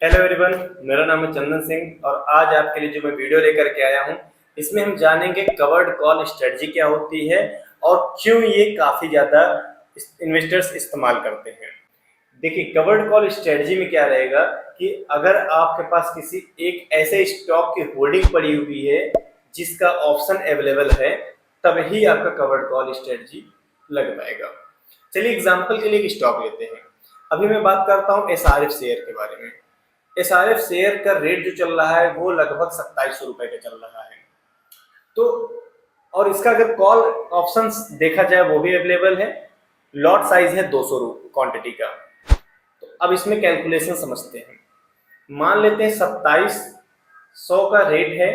Hello everyone, मेरा नाम है चंदन सिंह और आज आपके लिए जो मैं वीडियो लेकर के आया हूं, इसमें हम जानेंगे कवर्ड कॉल स्ट्रेटजी क्या होती है और क्यों ये काफ़ी ज़्यादा इन्वेस्टर्स इस्तेमाल करते हैं। देखिए, कवर्ड कॉल स्ट्रेटजी में क्या रहेगा कि अगर आपके पास किसी एक ऐसे स्टॉक की होल्डिंग पड़ी हुई है जिसका ऑप्शन अवेलेबल है, तभी आपका कवर्ड कॉल स्ट्रेटजी लग पाएगा। चलिए एग्जाम्पल के लिए एक स्टॉक लेते हैं। अभी मैं बात करता हूँ एसआरएफ शेयर के बारे में। एसआरएफ शेयर का रेट जो चल रहा है वो लगभग 2700 रुपए का चल रहा है। तो और इसका अगर कॉल ऑप्शन देखा जाए वो भी अवेलेबल है। लॉट साइज है 200 क्वांटिटी का। तो अब इसमें कैलकुलेशन समझते हैं। मान लेते हैं 2700 का रेट है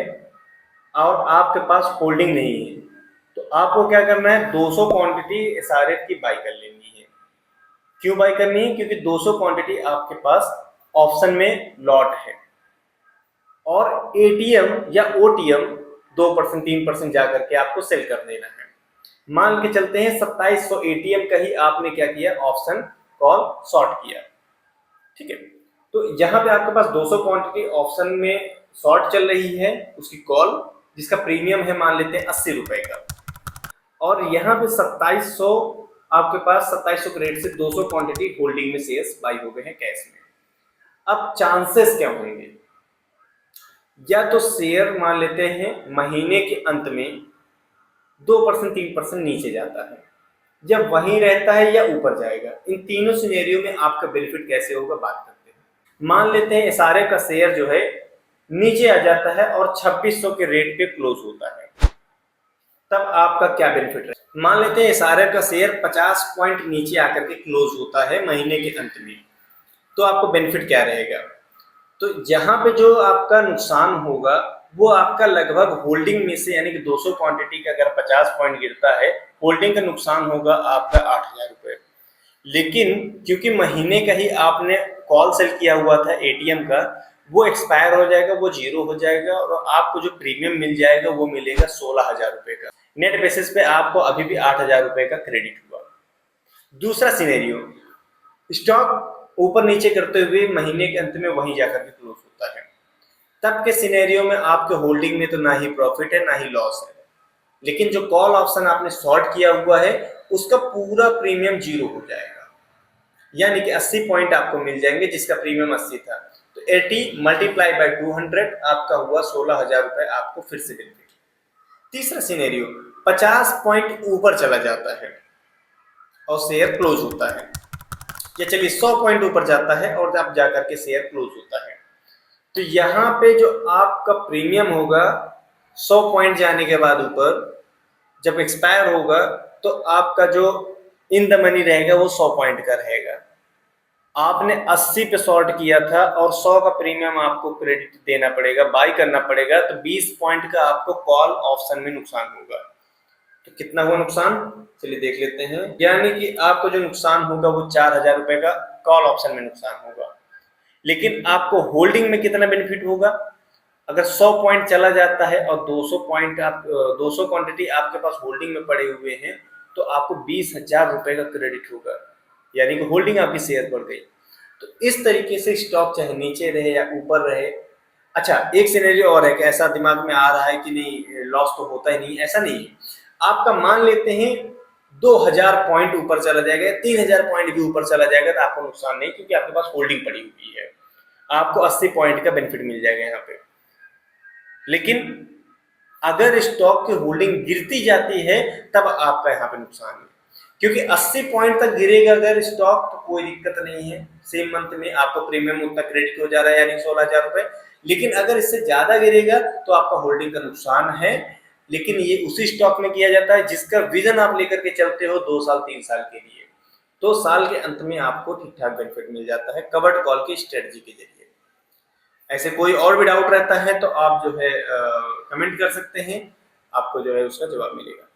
और आपके पास होल्डिंग नहीं है, तो आपको क्या करना है, 200 क्वांटिटी एसआरएफ की बाई कर लेनी है। क्यों बाई करनी है? क्योंकि 200 क्वांटिटी आपके पास ऑप्शन में लॉट है और एटीएम या ओटीएम 2% 3% जाकर के आपको सेल कर देना है। मान के चलते हैं 2700 एटीएम का ही आपने क्या किया, ऑप्शन कॉल शॉर्ट किया। ठीक है, तो यहाँ पे आपके पास 200 क्वांटिटी ऑप्शन में शॉर्ट चल रही है, उसकी कॉल जिसका प्रीमियम है मान लेते हैं 80 रुपए का, और यहाँ पे 2700 आपके पास 2700 के रेट से 200 क्वांटिटी होल्डिंग में शेयर्स बाई हो गए हैं कैश में। अब चांसेस क्या होंगे? या तो शेयर मान लेते हैं महीने के अंत में 2% 3% नीचे जाता है, जब वहीं रहता है या ऊपर जाएगा। इन तीनों सिनेरियो में आपका बेनिफिट कैसे होगा बात करते हैं। मान लेते हैं एसआरएफ का शेयर जो है नीचे आ जाता है और 2600 के रेट पे क्लोज होता है, तब आपका क्या बेनिफिट है? मान लेते हैं एसआरएफ का शेयर 50 पॉइंट नीचे आकर के क्लोज होता है महीने के अंत में, तो आपको बेनिफिट क्या रहेगा? तो यहाँ पे जो आपका नुकसान होगा वो आपका लगभग होल्डिंग में से, यानी कि 200 क्वांटिटी का अगर 50 पॉइंट गिरता है, होल्डिंग का नुकसान होगा आपका 8000 रुपये। लेकिन क्योंकि महीने का ही आपने कॉल सेल किया हुआ था एटीएम का, वो एक्सपायर हो जाएगा, वो जीरो हो जाएगा और आपको जो प्रीमियम मिल जाएगा वो मिलेगा 16,000 रुपये का। नेट बेसिस पे आपको अभी भी 8,000 रुपये का क्रेडिट हुआ। दूसरा सिनेरियो, स्टॉक ऊपर नीचे करते हुए महीने के अंत में वहीं जाकर के क्लोज होता है, तब के सिनेरियो में आपके होल्डिंग में तो ना ही प्रॉफिट है ना ही लॉस है, लेकिन जो कॉल ऑप्शन आपने शॉर्ट किया हुआ है उसका पूरा प्रीमियम जीरो हो जाएगा, यानी कि 80 पॉइंट आपको मिल जाएंगे जिसका प्रीमियम 80 था। तो 80 मल्टीप्लाई बाय 200 आपका हुआ 16,000 रुपये, आपको फिर से बेनिफिट। तीसरा सिनेरियो, 50 पॉइंट ऊपर चला जाता है और शेयर क्लोज होता है, या चलिए 100 पॉइंट ऊपर जाता है और आप जाकर के शेयर क्लोज होता है, तो यहाँ पे जो आपका प्रीमियम होगा 100 पॉइंट जाने के बाद ऊपर, जब एक्सपायर होगा तो आपका जो इन द मनी रहेगा वो 100 पॉइंट का रहेगा। आपने 80 पे शॉर्ट किया था और 100 का प्रीमियम आपको क्रेडिट देना पड़ेगा, बाई करना पड़ेगा, तो 20 पॉइंट का आपको कॉल ऑप्शन में नुकसान होगा। तो कितना हुआ नुकसान, चलिए देख लेते हैं। यानी कि आपको जो नुकसान होगा वो 4,000 रुपए का कॉल ऑप्शन में नुकसान होगा, लेकिन आपको होल्डिंग में कितना बेनिफिट होगा? अगर 100 पॉइंट चला जाता है और 200 पॉइंट आप 200 क्वांटिटी आपके पास होल्डिंग में पड़े हुए हैं, तो आपको 20,000 रुपए का क्रेडिट होगा, यानी कि होल्डिंग आपकी शेयर बढ़ गई। तो इस तरीके से स्टॉक चाहे नीचे रहे या ऊपर रहे। अच्छा, एक सिनेरियो और है कि ऐसा दिमाग में आ रहा है कि नहीं लॉस तो होता ही नहीं, ऐसा नहीं है। आपका मान लेते हैं 2000 पॉइंट ऊपर चला जाएगा, 3000 पॉइंट भी ऊपर चला जाएगा, तो आपको नुकसान नहीं, क्योंकि आपके पास होल्डिंग पड़ी हुई है, आपको 80 पॉइंट का बेनिफिट मिल जाएगा यहाँ पे। लेकिन अगर स्टॉक की होल्डिंग गिरती जाती है तब आपका यहाँ पे नुकसान है, क्योंकि 80 पॉइंट तक गिरेगा अगर स्टॉक तो कोई दिक्कत नहीं है, सेम मंथ में आपको प्रीमियम उतना क्रेडिट हो जा रहा है, यानी 16,000 रुपए। लेकिन अगर इससे ज्यादा गिरेगा तो आपका होल्डिंग का नुकसान है। लेकिन ये उसी स्टॉक में किया जाता है जिसका विजन आप लेकर के चलते हो 2 साल 3 साल के लिए, तो साल के अंत में आपको ठीक ठाक बेनिफिट मिल जाता है कवर्ड कॉल की स्ट्रेटजी के जरिए। ऐसे कोई और भी डाउट रहता है तो आप जो है कमेंट कर सकते हैं, आपको जो है उसका जवाब मिलेगा।